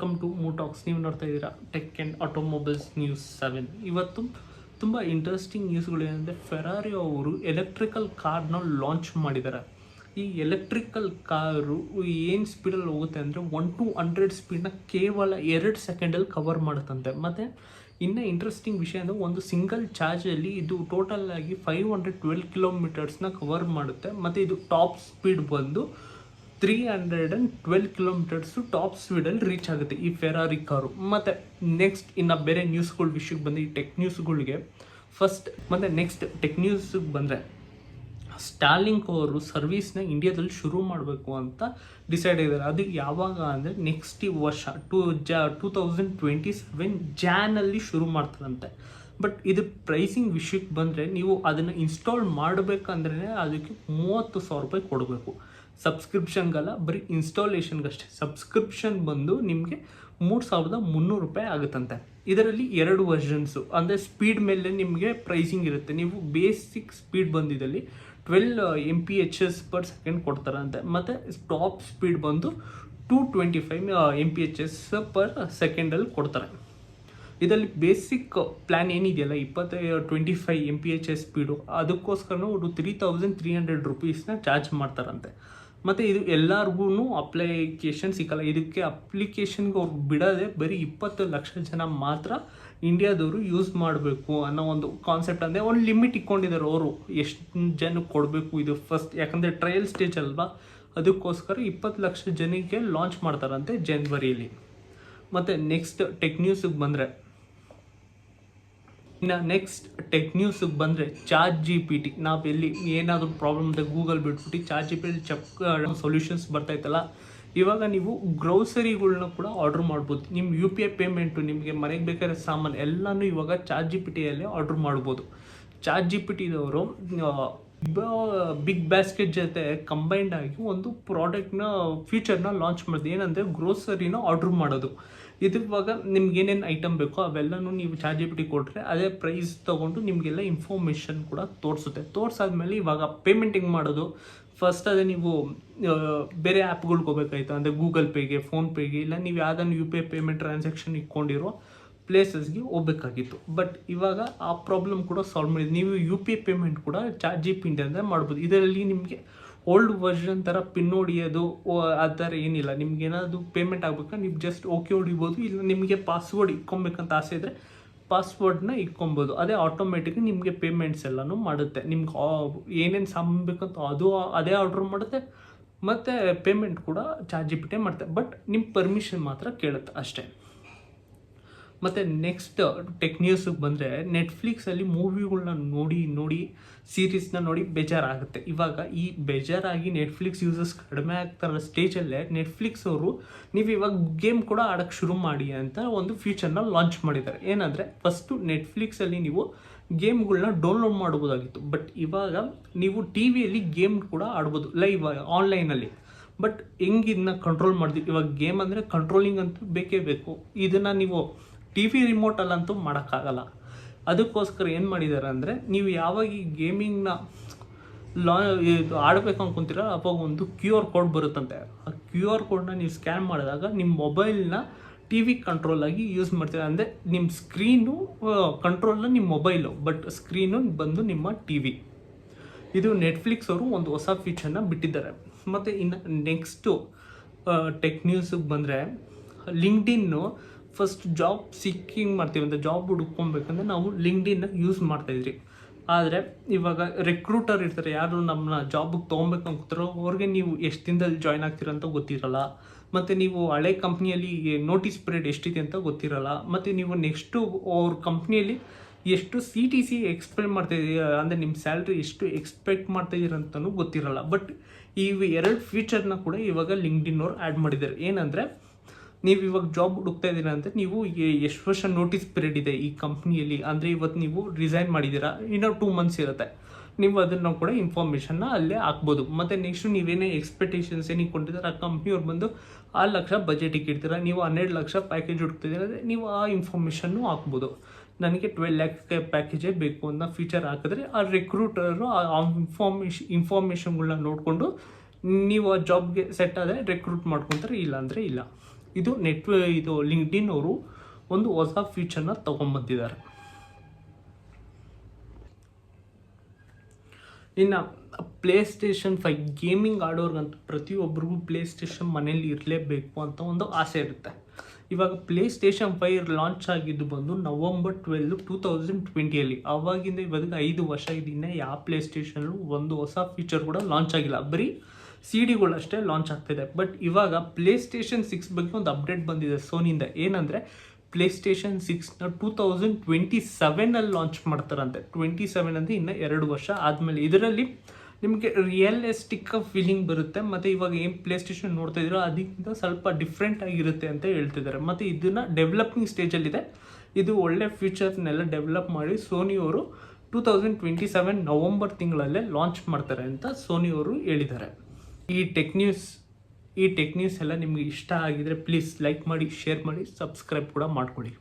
Welcome to ಮೂಟಾಕ್ಸ್. ನೀವು ನೋಡ್ತಾ ಇದ್ದೀರಾ ಟೆಕ್ ಆ್ಯಂಡ್ ಆಟೋಮೊಬೈಲ್ಸ್ ನ್ಯೂಸ್ 7. ಇವತ್ತು ತುಂಬ ಇಂಟ್ರೆಸ್ಟಿಂಗ್ ನ್ಯೂಸ್ಗಳು ಏನಂದರೆ, ಫೆರಾರಿ ಅವರು ಎಲೆಕ್ಟ್ರಿಕಲ್ ಕಾರ್ನ ಲಾಂಚ್ ಮಾಡಿದ್ದಾರೆ. ಈ ಎಲೆಕ್ಟ್ರಿಕಲ್ ಕಾರು ಏನು ಸ್ಪೀಡಲ್ಲಿ ಹೋಗುತ್ತೆ ಅಂದರೆ 1 to 100 ಸ್ಪೀಡ್ನ ಕೇವಲ 2 ಸೆಕೆಂಡಲ್ಲಿ ಕವರ್ ಮಾಡುತ್ತಂತೆ. ಮತ್ತು ಇನ್ನೂ ಇಂಟ್ರೆಸ್ಟಿಂಗ್ ವಿಷಯ ಅಂದರೆ, ಒಂದು ಸಿಂಗಲ್ ಚಾರ್ಜಲ್ಲಿ ಇದು ಟೋಟಲ್ ಆಗಿ 512 ಕಿಲೋಮೀಟರ್ಸ್ನ ಕವರ್ ಮಾಡುತ್ತೆ. ಮತ್ತು ಇದು ಟಾಪ್ ಸ್ಪೀಡ್ ಬಂದು 312 ಕಿಲೋಮೀಟರ್ಸು ಟಾಪ್ ಸ್ಪೀಡಲ್ಲಿ ರೀಚ್ ಆಗುತ್ತೆ ಈ ಫೆರಾರಿ ಕಾರು. ಮತ್ತು ನೆಕ್ಸ್ಟ್ ಇನ್ನು ಬೇರೆ ನ್ಯೂಸ್ಗಳ ವಿಷಯಕ್ಕೆ ಬಂದು, ಈ ಟೆಕ್ ನ್ಯೂಸ್ಗಳಿಗೆ ಫಸ್ಟ್ ಮತ್ತು ನೆಕ್ಸ್ಟ್ ಟೆಕ್ ನ್ಯೂಸ್ಗೆ ಬಂದರೆ, ಸ್ಟಾರ್ಲಿಂಕ್ ಅವರು ಸರ್ವಿಸ್ನ ಇಂಡಿಯಾದಲ್ಲಿ ಶುರು ಮಾಡಬೇಕು ಅಂತ ಡಿಸೈಡ್ ಆಗಿದ್ದಾರೆ. ಅದು ಯಾವಾಗ ಅಂದರೆ ನೆಕ್ಸ್ಟ್ ವರ್ಷ 2027 ಜಾನಲ್ಲಿ ಶುರು ಮಾಡ್ತಾರಂತೆ. ಬಟ್ ಇದು ಪ್ರೈಸಿಂಗ್ ವಿಷಯಕ್ಕೆ ಬಂದರೆ, ನೀವು ಅದನ್ನು ಇನ್ಸ್ಟಾಲ್ ಮಾಡಬೇಕಂದ್ರೆ ಅದಕ್ಕೆ 30,000 ರೂಪಾಯಿ ಕೊಡಬೇಕು. ಸಬ್ಸ್ಕ್ರಿಪ್ಷನ್ಗಲ್ಲ, ಬರೀ ಇನ್ಸ್ಟಾಲೇಷನ್ಗಷ್ಟೇ. ಸಬ್ಸ್ಕ್ರಿಪ್ಷನ್ ಬಂದು ನಿಮಗೆ 3,300 ರೂಪಾಯಿ ಆಗುತ್ತಂತೆ. ಇದರಲ್ಲಿ 2 ವರ್ಷನ್ಸು, ಅಂದರೆ ಸ್ಪೀಡ್ ಮೇಲೆ ನಿಮಗೆ ಪ್ರೈಸಿಂಗ್ ಇರುತ್ತೆ. ನೀವು ಬೇಸಿಕ್ ಸ್ಪೀಡ್ ಬಂದಿದ್ದಲ್ಲಿ 12 Mph/s ಕೊಡ್ತಾರಂತೆ. ಮತ್ತು ಟಾಪ್ ಸ್ಪೀಡ್ ಬಂದು 225 Mph/s ಕೊಡ್ತಾರೆ. ಇದರಲ್ಲಿ ಬೇಸಿಕ್ ಪ್ಲ್ಯಾನ್ ಏನಿದೆಯಲ್ಲ 25 Mph ಸ್ಪೀಡು, ಅದಕ್ಕೋಸ್ಕರ ಅವರು 3,300 ರೂಪೀಸ್ನ ಚಾರ್ಜ್ ಮಾಡ್ತಾರಂತೆ. ಮತ್ತು ಇದು ಎಲ್ಲರಿಗೂ ಅಪ್ಲಿಕೇಶನ್ ಸಿಕ್ಕಲ್ಲ. ಇದಕ್ಕೆ ಅಪ್ಲಿಕೇಶನ್ಗೆ ಅವ್ರು ಬಿಡೋದೆ ಬರೀ 20 ಲಕ್ಷ ಜನ ಮಾತ್ರ ಇಂಡಿಯಾದವರು ಯೂಸ್ ಮಾಡಬೇಕು ಅನ್ನೋ ಒಂದು ಕಾನ್ಸೆಪ್ಟ್. ಅಂದರೆ ಒಂದು ಲಿಮಿಟ್ ಇಟ್ಕೊಂಡಿದ್ದಾರೆ ಅವರು, ಎಷ್ಟು ಜನಕ್ಕೆ ಕೊಡಬೇಕು ಇದು ಫಸ್ಟ್. ಯಾಕಂದರೆ ಟ್ರಯಲ್ ಸ್ಟೇಜ್ ಅಲ್ವಾ, ಅದಕ್ಕೋಸ್ಕರ 20 ಲಕ್ಷ ಜನಕ್ಕೆ ಲಾಂಚ್ ಮಾಡ್ತಾರಂತೆ ಜನವರಿಯಲ್ಲಿ. ಮತ್ತು ನೆಕ್ಸ್ಟ್ ಟೆಕ್ ನ್ಯೂಸಿಗೆ ಬಂದರೆ, ಇನ್ನು ನೆಕ್ಸ್ಟ್ ಟೆಕ್ ನ್ಯೂಸಿಗೆ ಬಂದರೆ, ChatGPT. ನಾವು ಎಲ್ಲಿ ಏನಾದರೂ ಪ್ರಾಬ್ಲಮ್ ಇದೆ ಗೂಗಲ್ ಬಿಟ್ಬಿಟ್ಟು ChatGPT ಸೊಲ್ಯೂಷನ್ಸ್ ಬರ್ತಾಯಿತ್ತಲ್ಲ, ಇವಾಗ ನೀವು ಗ್ರೋಸರಿಗಳ್ನ ಕೂಡ ಆರ್ಡ್ರ್ ಮಾಡ್ಬೋದು. ನಿಮ್ಮ UPI ಪೇಮೆಂಟು, ನಿಮಗೆ ಮನೆಗೆ ಬೇಕಾದ್ರೆ ಸಾಮಾನು ಎಲ್ಲನೂ ಇವಾಗ ChatGPTಯಲ್ಲೇ ಆರ್ಡ್ರ್ ಮಾಡ್ಬೋದು. ChatGPTದವರು ಬಿಗ್ ಬ್ಯಾಸ್ಕೆಟ್ ಜೊತೆ ಕಂಬೈಂಡ್ ಆಗಿ ಒಂದು ಪ್ರಾಡಕ್ಟ್ನ ಫೀಚರ್ನ ಲಾಂಚ್ ಮಾಡಿದೆ. ಏನಂದರೆ ಗ್ರೋಸರಿನ ಆರ್ಡ್ರ್ ಮಾಡೋದು. ಇದು ಇವಾಗ ನಿಮ್ಗೆ ಏನೇನು ಐಟಮ್ ಬೇಕೋ ಅವೆಲ್ಲನೂ ನೀವು ChatGPT ಕೊಟ್ಟರೆ ಅದೇ ಪ್ರೈಸ್ ತೊಗೊಂಡು ನಿಮಗೆಲ್ಲ ಇನ್ಫಾರ್ಮೇಷನ್ ಕೂಡ ತೋರಿಸುತ್ತೆ. ತೋರಿಸಾದ್ಮೇಲೆ ಇವಾಗ ಪೇಮೆಂಟಿಂಗ್ ಮಾಡೋದು ಫಸ್ಟ್ ಅದೇ ನೀವು ಬೇರೆ ಆ್ಯಪ್ಗಳ್ಗೆ ಹೋಗ್ಬೇಕಾಯ್ತು. ಅಂದರೆ ಗೂಗಲ್ ಪೇಗೆ, ಫೋನ್ಪೇಗೆ, ಇಲ್ಲ ನೀವು ಯಾವುದನ್ನು UPI ಪೇಮೆಂಟ್ ಟ್ರಾನ್ಸಾಕ್ಷನ್ ಇಟ್ಕೊಂಡಿರೋ ಪ್ಲೇಸಸ್ಗೆ ಹೋಗ್ಬೇಕಾಗಿತ್ತು. ಬಟ್ ಇವಾಗ ಆ ಪ್ರಾಬ್ಲಮ್ ಕೂಡ ಸಾಲ್ವ್ ಮಾಡಿದೆ. ನೀವು UPI ಪೇಮೆಂಟ್ ಕೂಡ ChatGPT ಅಂದರೆ ಮಾಡ್ಬೋದು. ಇದರಲ್ಲಿ ನಿಮಗೆ ಓಲ್ಡ್ ವರ್ಷನ್ ಥರ ಪಿನ್ ಹೊಡಿಯೋದು ಆ ಥರ ಏನಿಲ್ಲ. ನಿಮ್ಗೆ ಏನಾದರೂ ಪೇಮೆಂಟ್ ಆಗಬೇಕಾ ನೀವು ಜಸ್ಟ್ ಓಕೆ ಹೊಡಿಬೋದು. ಇಲ್ಲ ನಿಮಗೆ ಪಾಸ್ವರ್ಡ್ ಇಟ್ಕೊಬೇಕಂತ ಆಸೆ ಇದ್ದರೆ ಪಾಸ್ವರ್ಡ್ನ ಇಟ್ಕೊಬೋದು. ಅದೇ ಆಟೋಮೆಟಿಕ್ ನಿಮಗೆ ಪೇಮೆಂಟ್ಸ್ ಎಲ್ಲನೂ ಮಾಡುತ್ತೆ. ನಿಮ್ಗೆ ಏನೇನು ಸಾಮಾನು ಬೇಕಂತ ಅದು ಅದೇ ಆರ್ಡ್ರ್ ಮಾಡುತ್ತೆ. ಮತ್ತು ಪೇಮೆಂಟ್ ಕೂಡ ChatGPT ಮಾಡುತ್ತೆ. ಬಟ್ ನಿಮ್ಮ ಪರ್ಮಿಷನ್ ಮಾತ್ರ ಕೇಳುತ್ತೆ ಅಷ್ಟೇ. ಮತ್ತು ನೆಕ್ಸ್ಟ್ ಟೆಕ್ ನ್ಯೂಸಿಗೆ ಬಂದರೆ, ನೆಟ್ಫ್ಲಿಕ್ಸಲ್ಲಿ ಮೂವಿಗಳನ್ನ ನೋಡಿ ಸೀರೀಸ್ನ ನೋಡಿ ಬೇಜಾರಾಗುತ್ತೆ. ಇವಾಗ ಈ ಬೇಜಾರಾಗಿ ನೆಟ್ಫ್ಲಿಕ್ಸ್ ಯೂಸರ್ಸ್ ಕಡಿಮೆ ಆಗ್ತಾರ ಸ್ಟೇಜಲ್ಲೇ ನೆಟ್ಫ್ಲಿಕ್ಸ್ ಅವರು ನೀವು ಇವಾಗ ಗೇಮ್ ಕೂಡ ಆಡೋಕ್ಕೆ ಶುರು ಮಾಡಿ ಅಂತ ಒಂದು ಫೀಚರ್ನ ಲಾಂಚ್ ಮಾಡಿದ್ದಾರೆ. ಏನಂದರೆ, ಫಸ್ಟು ನೆಟ್ಫ್ಲಿಕ್ಸಲ್ಲಿ ನೀವು ಗೇಮ್ಗಳನ್ನ ಡೌನ್ಲೋಡ್ ಮಾಡ್ಬೋದಾಗಿತ್ತು. ಬಟ್ ಇವಾಗ ನೀವು TVಯಲ್ಲಿ ಗೇಮ್ ಕೂಡ ಆಡ್ಬೋದು ಲೈವ್ ಆನ್ಲೈನಲ್ಲಿ. ಬಟ್ ಹೆಂಗೆ ಇದನ್ನ ಕಂಟ್ರೋಲ್ ಮಾಡಿದ್ವಿ, ಇವಾಗ ಗೇಮ್ ಅಂದರೆ ಕಂಟ್ರೋಲಿಂಗ್ ಅಂತೂ ಬೇಕೇ ಬೇಕು. ಇದನ್ನು ನೀವು TV ರಿಮೋಟಲ್ಲಂತೂ ಮಾಡೋಕ್ಕಾಗಲ್ಲ. ಅದಕ್ಕೋಸ್ಕರ ಏನು ಮಾಡಿದ್ದಾರೆ ಅಂದರೆ, ನೀವು ಯಾವಾಗ ಈ ಗೇಮಿಂಗ್ನ ಇದು ಆಡಬೇಕು ಅಂದ್ಕೊತೀರ ಅವಾಗ ಒಂದು QR ಕೋಡ್ ಬರುತ್ತಂತೆ. ಆ QR ಕೋಡ್ನ ನೀವು ಸ್ಕ್ಯಾನ್ ಮಾಡಿದಾಗ ನಿಮ್ಮ ಮೊಬೈಲ್ನ TV ಕಂಟ್ರೋಲಾಗಿ ಯೂಸ್ ಮಾಡ್ತೀರ. ಅಂದರೆ ನಿಮ್ಮ ಸ್ಕ್ರೀನು ಕಂಟ್ರೋಲ್ನ ನಿಮ್ಮ ಮೊಬೈಲು, ಬಟ್ ಸ್ಕ್ರೀನು ಬಂದು ನಿಮ್ಮ TV. ಇದು ನೆಟ್ಫ್ಲಿಕ್ಸ್ ಅವರು ಒಂದು ಹೊಸ ಫೀಚರ್ನ ಬಿಟ್ಟಿದ್ದಾರೆ. ಮತ್ತು ಇನ್ನು ನೆಕ್ಸ್ಟು ಟೆಕ್ ನ್ಯೂಸಿಗೆ ಬಂದರೆ, ಲಿಂಕ್ಡ್ಇನ್ನು ಫಸ್ಟ್ ಜಾಬ್ ಸಿಕ್ಕಿಂಗ್ ಮಾಡ್ತೀವಿ ಅಂತ ಜಾಬ್ ಹುಡ್ಕೊಬೇಕಂದ್ರೆ ನಾವು ಲಿಂಕ್ಡ್ಇನ್ನ ಯೂಸ್ ಮಾಡ್ತಾಯಿದ್ರಿ. ಆದರೆ ಇವಾಗ ರೆಕ್ರೂಟರ್ ಇರ್ತಾರೆ, ಯಾರು ನಮ್ಮನ್ನ ಜಾಬಿಗೆ ತೊಗೊಬೇಕು ಅಂತಾರೋ ಅವ್ರಿಗೆ ನೀವು ಎಷ್ಟು ದಿನದಲ್ಲಿ ಜಾಯ್ನ್ ಆಗ್ತೀರ ಅಂತ ಗೊತ್ತಿರಲ್ಲ. ಮತ್ತು ನೀವು ಹಳೆ ಕಂಪ್ನಿಯಲ್ಲಿ ನೋಟಿಸ್ ಪೀರಿಯಡ್ ಎಷ್ಟಿದೆ ಅಂತ ಗೊತ್ತಿರಲ್ಲ. ಮತ್ತು ನೀವು ನೆಕ್ಸ್ಟು ಅವ್ರ ಕಂಪ್ನಿಯಲ್ಲಿ ಎಷ್ಟು CTC ಎಕ್ಸ್ಪೆಕ್ಟ್ ಮಾಡ್ತಾಯಿದ್ದೀರ, ಅಂದರೆ ನಿಮ್ಮ ಸ್ಯಾಲ್ರಿ ಎಷ್ಟು ಎಕ್ಸ್ಪೆಕ್ಟ್ ಮಾಡ್ತಾಯಿದ್ದೀರ ಅಂತಲೂ ಗೊತ್ತಿರಲ್ಲ. ಬಟ್ ಈ 2 ಫೀಚರ್ನ ಕೂಡ ಇವಾಗ ಲಿಂಕ್ಡ್ಇನ್ನವ್ರು ಆ್ಯಡ್ ಮಾಡಿದ್ದಾರೆ. ಏನಂದರೆ, ನೀವು ಇವಾಗ ಜಾಬ್ ಹುಡುಕ್ತಾ ಇದ್ದೀರಾ ಅಂದರೆ ನೀವು ಎಷ್ಟು ವರ್ಷ ನೋಟಿಸ್ ಪೀರಿಯಡ್ ಇದೆ ಈ ಕಂಪ್ನಿಯಲ್ಲಿ, ಅಂದರೆ ಇವತ್ತು ನೀವು ರಿಸೈನ್ ಮಾಡಿದ್ದೀರಾ, ಇನ್ನೂ 2 ಮಂತ್ಸ್ ಇರುತ್ತೆ, ನೀವು ಅದನ್ನು ಕೂಡ ಇನ್ಫಾರ್ಮೇಷನ್ನ ಅಲ್ಲೇ ಹಾಕ್ಬೋದು. ಮತ್ತು ನೆಕ್ಸ್ಟು ನೀವೇನೇ ಎಕ್ಸ್ಪೆಕ್ಟೇಷನ್ಸ್ ಏನಿಗೆ ಕೊಟ್ಟಿದ್ದಾರೆ ಆ ಕಂಪ್ನಿಯವ್ರು ಬಂದು 6 ಲಕ್ಷ ಬಜೆಟ್ ಇಟ್ಟಿರ್ತೀರ, ನೀವು 12 ಲಕ್ಷ ಪ್ಯಾಕೇಜ್ ಹುಡುಕ್ತಿದ್ದೀರ ಅಂದರೆ ನೀವು ಆ ಇನ್ಫಾರ್ಮೇಷನ್ನು ಹಾಕ್ಬೋದು. ನನಗೆ 12 ಲ್ಯಾಕ್ ಪ್ಯಾಕೇಜೇ ಬೇಕು ಅನ್ನೋ ಫೀಚರ್ ಹಾಕಿದ್ರೆ ಆ ರೆಕ್ರೂಟರು ಆ ಇನ್ಫಾರ್ಮೇಷನ್ಗಳನ್ನ ನೋಡಿಕೊಂಡು ನೀವು ಆ ಜಾಬ್ಗೆ ಸೆಟ್ ಆದರೆ ರೆಕ್ರೂಟ್ ಮಾಡ್ಕೊತಾರೆ, ಇಲ್ಲ ಅಂದರೆ ಇಲ್ಲ. ಇದು ಲಿಂಕ್ಡ್ಇನ್ ಅವರು ಒಂದು ಹೊಸ ಫೀಚರ್ನ ತೊಗೊಂಬಂದಿದ್ದಾರೆ. ಇನ್ನು ಪ್ಲೇಸ್ಟೇಷನ್ 5 ಗೇಮಿಂಗ್ ಆಡೋರ್ಗಂತೂ ಪ್ರತಿಯೊಬ್ಬರಿಗೂ ಪ್ಲೇಸ್ಟೇಷನ್ ಮನೇಲಿ ಇರಲೇಬೇಕು ಅಂತ ಒಂದು ಆಸೆ ಇರುತ್ತೆ. ಇವಾಗ ಪ್ಲೇಸ್ಟೇಷನ್ 5 ಲಾಂಚ್ ಆಗಿದ್ದು ಬಂದು November 12, 2020 ಆವಾಗಿಂದ ಇವಾಗ 5 ವರ್ಷ ಇದನ್ನ ಯಾವ ಪ್ಲೇಸ್ಟೇಷನ್ಲು ಒಂದು ಹೊಸ ಫೀಚರ್ ಕೂಡ ಲಾಂಚ್ ಆಗಿಲ್ಲ, ಬರೀ CD-ಗಳಷ್ಟೇ ಲಾಂಚ್ ಆಗ್ತಿದೆ. ಬಟ್ ಇವಾಗ ಪ್ಲೇಸ್ಟೇಷನ್ 6 ಬಗ್ಗೆ ಒಂದು ಅಪ್ಡೇಟ್ ಬಂದಿದೆ ಸೋನಿಯಿಂದ. ಏನಂದರೆ ಪ್ಲೇಸ್ಟೇಷನ್ 6ನ 2027 ಲಾಂಚ್ ಮಾಡ್ತಾರಂತೆ. 27 ಅಂದರೆ ಇನ್ನು 2 ವರ್ಷ ಆದಮೇಲೆ. ಇದರಲ್ಲಿ ನಿಮಗೆ ರಿಯಲಿಸ್ಟಿಕ್ ಫೀಲಿಂಗ್ ಬರುತ್ತೆ, ಮತ್ತು ಇವಾಗ ಏನು ಪ್ಲೇಸ್ಟೇಷನ್ ನೋಡ್ತಾ ಇದ್ದೀರೋ ಅದಕ್ಕಿಂತ ಸ್ವಲ್ಪ ಡಿಫ್ರೆಂಟ್ ಆಗಿರುತ್ತೆ ಅಂತ ಹೇಳ್ತಿದ್ದಾರೆ. ಮತ್ತು ಇದನ್ನು ಡೆವಲಪಿಂಗ್ ಸ್ಟೇಜಲ್ಲಿದೆ. ಇದು ಒಳ್ಳೆ ಫೀಚರ್ಸ್ನೆಲ್ಲ ಡೆವಲಪ್ ಮಾಡಿ ಸೋನಿಯವರು 2027 ನವಂಬರ್ ತಿಂಗಳಲ್ಲೇ ಲಾಂಚ್ ಮಾಡ್ತಾರೆ ಅಂತ ಸೋನಿಯವರು ಹೇಳಿದ್ದಾರೆ. ಈ ಟೆಕ್ ನ್ಯೂಸ್ ಎಲ್ಲ ನಿಮಗೆ ಇಷ್ಟ ಆಗಿದ್ರೆ ಪ್ಲೀಸ್ ಲೈಕ್ ಮಾಡಿ, ಶೇರ್ ಮಾಡಿ, ಸಬ್ಸ್ಕ್ರೈಬ್ ಕೂಡ ಮಾಡ್ಕೊಳ್ಳಿ.